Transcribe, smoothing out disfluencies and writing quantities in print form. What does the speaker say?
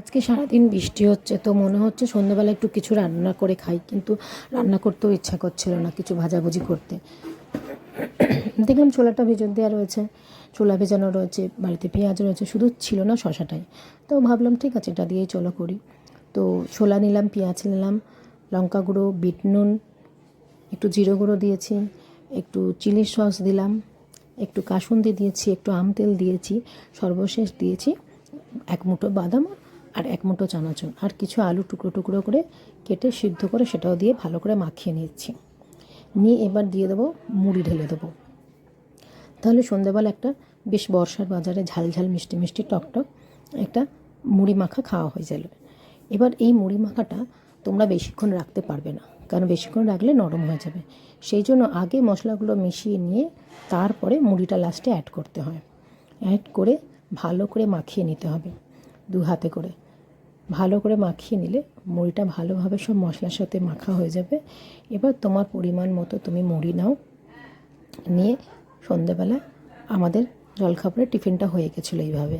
আজকে সারাদিন বৃষ্টি হচ্ছে, তো মনে হচ্ছে সন্ধ্যাবেলা একটু কিছু রান্না করে খাই, কিন্তু রান্না করতেও ইচ্ছা করছিল না কিছু ভাজাভুজি করতে। দেখলাম ছোলাটা ভেজে দেওয়া রয়েছে, ছোলা ভেজানো রয়েছে, বাড়িতে পেঁয়াজ রয়েছে, শুধু ছিল না শশাটাই। তো ভাবলাম ঠিক আছে এটা দিয়েই চলো করি। তো ছোলা নিলাম, পেঁয়াজ নিলাম, লঙ্কা গুঁড়ো, বিট নুন, একটু জিরে গুঁড়ো দিয়েছি, একটু চিলি সস দিলাম, একটু কাসুন্দি দিয়েছি, একটু আম তেল দিয়েছি, সর্বশেষ দিয়েছি এক মুঠো বাদাম আর এক মুঠো চানাচুর, আর কিছু আলু টুকরো টুকরো করে কেটে সিদ্ধ করে সেটাও দিয়ে ভালো করে মাখিয়ে নিচ্ছি। নিয়ে এবার দিয়ে দেবো মুড়ি, ঢেলে দেবো। তাহলে সন্ধ্যেবেলা একটা বেশ বর্ষার বাজারে ঝাল ঝাল মিষ্টি মিষ্টি টকটক একটা মুড়ি মাখা খাওয়া হয়ে যাবে। এবার এই মুড়ি মাখাটা তোমরা বেশিক্ষণ রাখতে পারবে না, কারণ বেশিক্ষণ রাখলে নরম হয়ে যাবে। সেই জন্য আগে মশলাগুলো মিশিয়ে নিয়ে তারপরে মুড়িটা লাস্টে অ্যাড করতে হয়। অ্যাড করে ভালো করে মাখিয়ে নিতে হবে দু হাতে করে। ভালো করে মাখিয়ে নিলে মুড়িটা ভালোভাবে সব মশলার সাথে মাখা হয়ে যাবে। এবার তোমার পরিমাণ মতো তুমি মুড়ি নাও, নিয়ে সন্ধ্যেবেলা আমাদের জলখাবারের টিফিনটা হয়ে গেছিলো এইভাবে।